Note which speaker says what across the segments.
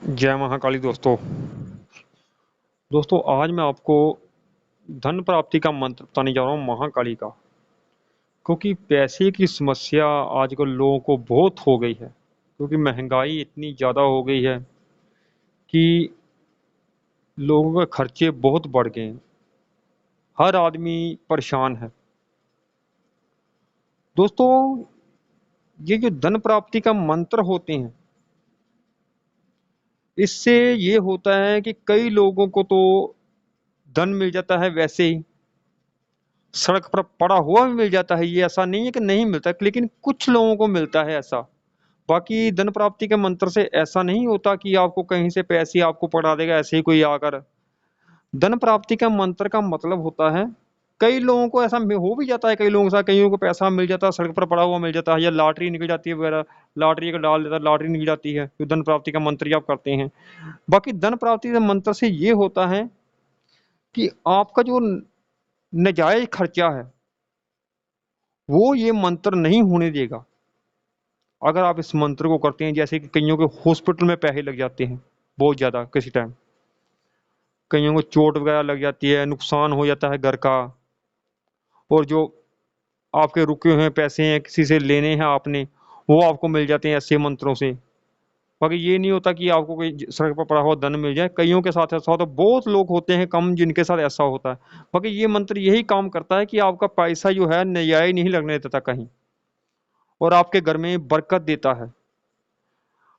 Speaker 1: जय महाकाली दोस्तों। आज मैं आपको धन प्राप्ति का मंत्र बताने जा रहा हूँ महाकाली का। क्योंकि पैसे की समस्या आजकल लोगों को बहुत हो गई है, क्योंकि महंगाई इतनी ज़्यादा हो गई है कि लोगों के खर्चे बहुत बढ़ गए हैं। हर आदमी परेशान है। दोस्तों, ये जो धन प्राप्ति का मंत्र होते हैं, इससे ये होता है कि कई लोगों को तो धन मिल जाता है वैसे ही, सड़क पर पड़ा हुआ भी मिल जाता है। ये ऐसा नहीं है कि नहीं मिलता, लेकिन कुछ लोगों को मिलता है ऐसा। बाकी धन प्राप्ति के मंत्र से ऐसा नहीं होता कि आपको कहीं से पैसे आपको पड़ा देगा ऐसे ही कोई आकर। धन प्राप्ति का मंत्र का मतलब होता है, कई लोगों को ऐसा हो भी जाता है, कई लोगों के साथ, कईयों को पैसा मिल जाता है, सड़क पर पड़ा हुआ मिल जाता है, या लॉटरी निकल जाती है वगैरह। लॉटरी का डाल देता है, लॉटरी निकल जाती है, तो धन प्राप्ति का मंत्र ही आप करते हैं। बाकी धन प्राप्ति के मंत्र से ये होता है कि आपका जो नजायज खर्चा है वो ये मंत्र नहीं होने देगा। अगर आप इस मंत्र को करते हैं, जैसे कि कईयों के हॉस्पिटल में पैसे लग जाते हैं बहुत ज़्यादा, किसी टाइम कईयों को चोट वगैरह लग जाती है, नुकसान हो जाता है घर का, और जो आपके रुके हुए पैसे हैं किसी से लेने हैं आपने, वो आपको मिल जाते हैं ऐसे मंत्रों से। बाकी ये नहीं होता कि आपको कोई सड़क पर पड़ा हुआ धन मिल जाए। कईयों के साथ ऐसा होता है, बहुत लोग होते हैं कम जिनके साथ ऐसा होता है। बाकी ये मंत्र यही काम करता है कि आपका पैसा जो है नजायज नहीं लगने देता कहीं, और आपके घर में बरकत देता है।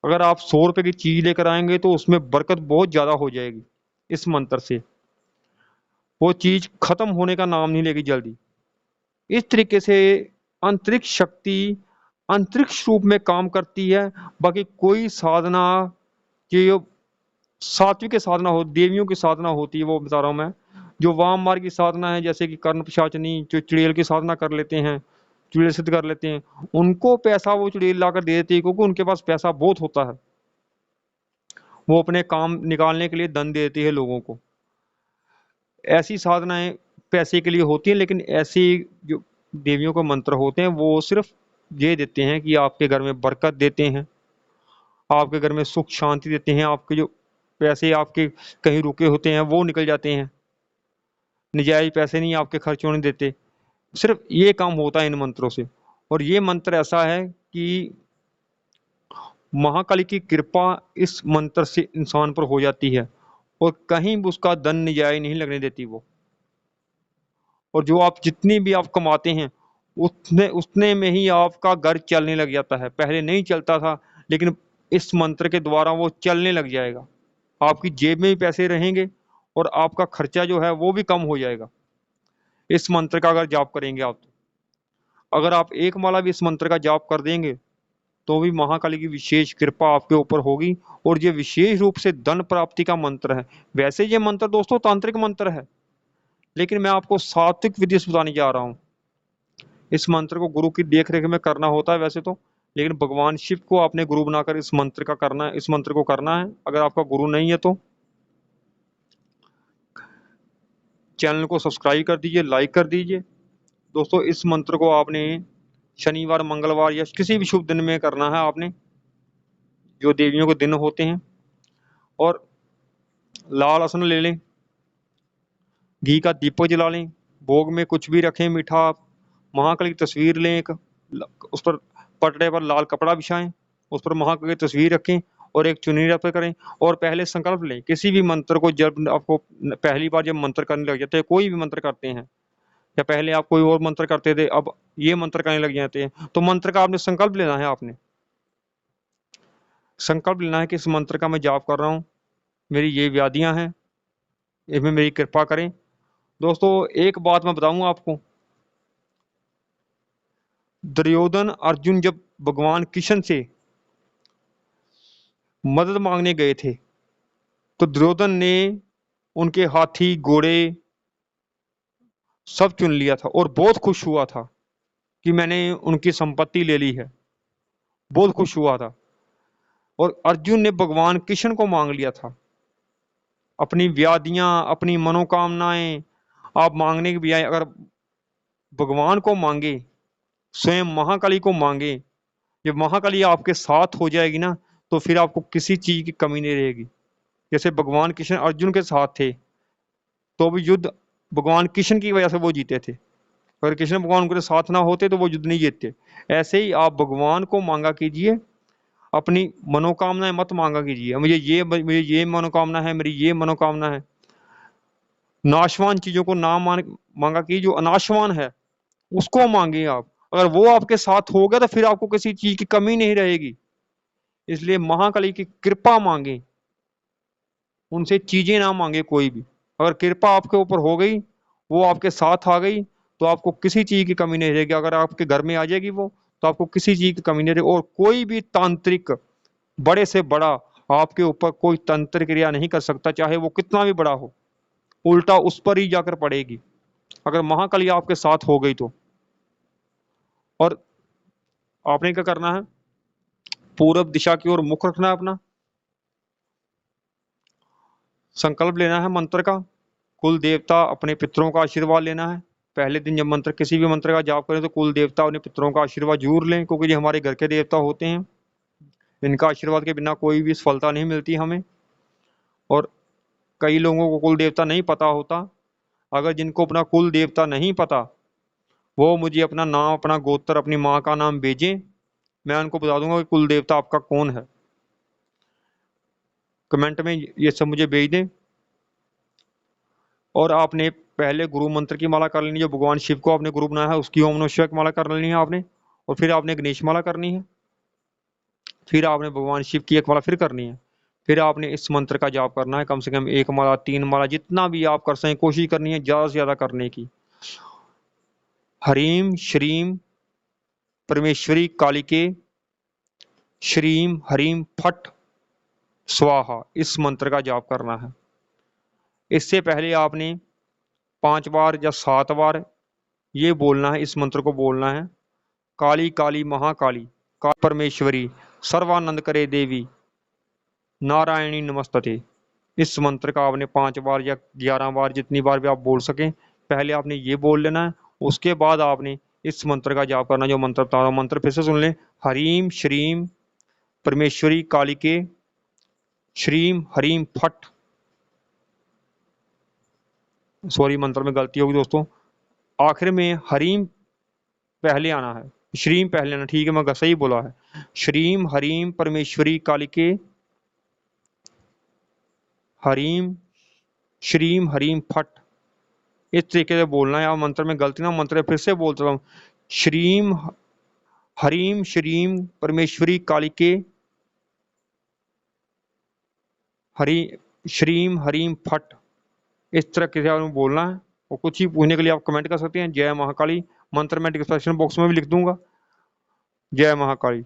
Speaker 1: अगर आप 100 रुपए की चीज लेकर आएंगे तो उसमें बरकत बहुत ज्यादा हो जाएगी। इस मंत्र से वो चीज खत्म होने का नाम नहीं लेगी जल्दी। इस तरीके से अंतरिक्ष शक्ति अंतरिक्ष रूप में काम करती है। बाकी कोई साधना, जो सात्विक साधना हो, देवियों की साधना होती है, वो बता रहा हूँ मैं। जो वाम मार्ग की साधना है, जैसे कि कर्ण पिशाचनी, जो चुड़ैल की साधना कर लेते हैं, चुड़ैल सिद्ध कर लेते हैं, उनको पैसा वो चुड़ैल लाकर दे देती है, क्योंकि उनके पास पैसा बहुत होता है। वो अपने काम निकालने के लिए धन देती है लोगों को। ऐसी साधनाएं पैसे के लिए होती हैं, लेकिन ऐसी जो देवियों के मंत्र होते हैं वो सिर्फ ये देते हैं कि आपके घर में बरकत देते हैं, आपके घर में सुख शांति देते हैं, आपके जो पैसे आपके कहीं रुके होते हैं वो निकल जाते हैं। नजायज पैसे नहीं आपके खर्च होने देते। सिर्फ ये काम होता है इन मंत्रों से। और ये मंत्र ऐसा है कि महाकाली की कृपा इस मंत्र से इंसान पर हो जाती है, और कहीं भी उसका धन नजायज नहीं लगने देती वो। और जो आप जितनी भी आप कमाते हैं, उतने उतने में ही आपका घर चलने लग जाता है। पहले नहीं चलता था, लेकिन इस मंत्र के द्वारा वो चलने लग जाएगा। आपकी जेब में भी पैसे रहेंगे, और आपका खर्चा जो है वो भी कम हो जाएगा इस मंत्र का अगर जाप करेंगे आप तो। अगर आप एक माला भी इस मंत्र का जाप कर देंगे तो भी महाकाली की विशेष कृपा आपके ऊपर होगी। और ये विशेष रूप से धन प्राप्ति का मंत्र है। वैसे ये मंत्र दोस्तों तांत्रिक मंत्र है, लेकिन मैं आपको सात्विक विधि से बताने जा रहा हूँ। इस मंत्र को गुरु की देख रेख में करना होता है वैसे तो, लेकिन भगवान शिव को आपने गुरु बनाकर इस मंत्र का करना है, इस मंत्र को करना है। अगर आपका गुरु नहीं है तो चैनल को सब्सक्राइब कर दीजिए, लाइक कर दीजिए। दोस्तों, इस मंत्र को आपने शनिवार, मंगलवार या किसी भी शुभ दिन में करना है आपने, जो देवियों के दिन होते हैं। और लाल आसन ले लें, घी का दीपक जला लें, भोग में कुछ भी रखें मीठा। आप महाकाली की तस्वीर लें एक, उस पर पटड़े पर लाल कपड़ा बिछाएं, उस पर महाकाली की तस्वीर रखें, और एक चुनरी रख करें। और पहले संकल्प लें किसी भी मंत्र को। जब आपको पहली बार जब मंत्र करने लग जाते हैं, कोई भी मंत्र करते हैं, या पहले आप कोई और मंत्र करते थे, अब ये मंत्र करने लग जाते हैं, तो मंत्र का आपने संकल्प लेना है। आपने संकल्प लेना है कि इस मंत्र का मैं जाप कर रहा हूँ, मेरी ये व्याधियां हैं, इसमें मेरी कृपा करें। दोस्तों, एक बात मैं बताऊंगा आपको। दुर्योधन अर्जुन जब भगवान कृष्ण से मदद मांगने गए थे, तो दुर्योधन ने उनके हाथी घोड़े सब चुन लिया था, और बहुत खुश हुआ था कि मैंने उनकी संपत्ति ले ली है। बहुत खुश हुआ था। और अर्जुन ने भगवान कृष्ण को मांग लिया था, अपनी व्याधियां, अपनी मनोकामनाएं। आप मांगने के बजाय अगर भगवान को मांगे, स्वयं महाकाली को मांगे, जब महाकाली आपके साथ हो जाएगी ना, तो फिर आपको किसी चीज की कमी नहीं रहेगी। जैसे भगवान कृष्ण अर्जुन के साथ थे, तो भी युद्ध भगवान कृष्ण की वजह से वो जीते थे। अगर कृष्ण भगवान उनके साथ ना होते तो वो युद्ध नहीं जीतते। ऐसे ही आप भगवान को मांगा कीजिए, अपनी मनोकामनाएं मत मांगा कीजिए, मुझे ये मनोकामना है, मेरी ये मनोकामना है। नाशवान चीजों को ना मांगा कीजिए, जो अनाशवान है उसको मांगिए आप। अगर वो आपके साथ हो गया तो फिर आपको किसी चीज की कमी नहीं रहेगी। इसलिए महाकाली की कृपा मांगे, उनसे चीजें ना मांगे कोई भी। अगर कृपा आपके ऊपर हो गई, वो आपके साथ आ गई, तो आपको किसी चीज की कमी नहीं रहेगी। अगर आपके घर में आ जाएगी वो, तो आपको किसी चीज की कमी नहीं रहेगी। और कोई भी तांत्रिक, बड़े से बड़ा, आपके ऊपर कोई तंत्र क्रिया नहीं कर सकता, चाहे वो कितना भी बड़ा हो। उल्टा उस पर ही जाकर पड़ेगी, अगर महाकाली आपके साथ हो गई तो। और आपने क्या करना है, पूरब दिशा की ओर मुख रखना है अपना, संकल्प लेना है मंत्र का, कुल देवता अपने पितरों का आशीर्वाद लेना है। पहले दिन जब मंत्र, किसी भी मंत्र का जाप करें तो कुल देवता अपने पितरों का आशीर्वाद जरूर लें, क्योंकि ये हमारे घर के देवता होते हैं। इनका आशीर्वाद के बिना कोई भी सफलता नहीं मिलती हमें। और कई लोगों को कुल देवता नहीं पता होता। अगर जिनको अपना कुल देवता नहीं पता, वो मुझे अपना नाम, अपना गोत्र, अपनी माँ का नाम भेजें, मैं उनको बता दूंगा कि कुल देवता आपका कौन है। कमेंट में ये सब मुझे भेज दें। और आपने पहले गुरु मंत्र की माला कर लेनी है, जो भगवान शिव को आपने गुरु बनाया है उसकी ओम नमः शिवाय की माला कर लेनी है आपने। और फिर आपने गणेश माला करनी है। फिर आपने भगवान शिव की एक माला फिर करनी है। फिर आपने इस मंत्र का जाप करना है, कम से कम 1 माला, 3 माला, जितना भी आप कर सकें कोशिश करनी है ज्यादा से ज्यादा करने की। हरीम श्रीम परमेश्वरी कालिके श्रीम हरीम फट स्वाहा, इस मंत्र का जाप करना है। इससे पहले आपने 5 बार या 7 बार ये बोलना है, इस मंत्र को बोलना है। काली काली महाकाली, काल परमेश्वरी, सर्वानंद करे देवी, नारायणी नमस्तते। इस मंत्र का आपने 5 बार या 11 बार, जितनी बार भी आप बोल सकें, पहले आपने ये बोल लेना है। उसके बाद आपने इस मंत्र का जाप करना, जो मंत्र बता रहा हूं। मंत्र फिर से सुन लें। हरीम श्रीम परमेश्वरी कालिके श्रीम हरीम फट, सॉरी मंत्र में गलती होगी दोस्तों, आखिर में हरीम पहले आना है, श्रीम पहले आना, ठीक है, मैं सही बोला है। श्रीम हरीम परमेश्वरी कालिके हरीम श्रीम हरीम फट, इस तरीके से बोलना है। आप मंत्र में गलती ना, मंत्र फिर से बोलता हूँ। श्रीम हरीम श्रीम परमेश्वरी कालिके हरी श्रीम हरीम फट, इस तरह के आपको बोलना है। और कुछ ही पूछने के लिए आप कमेंट कर सकते हैं जय महाकाली। मंत्र मैं डिस्क्रिप्शन बॉक्स में भी लिख दूंगा। जय महाकाली।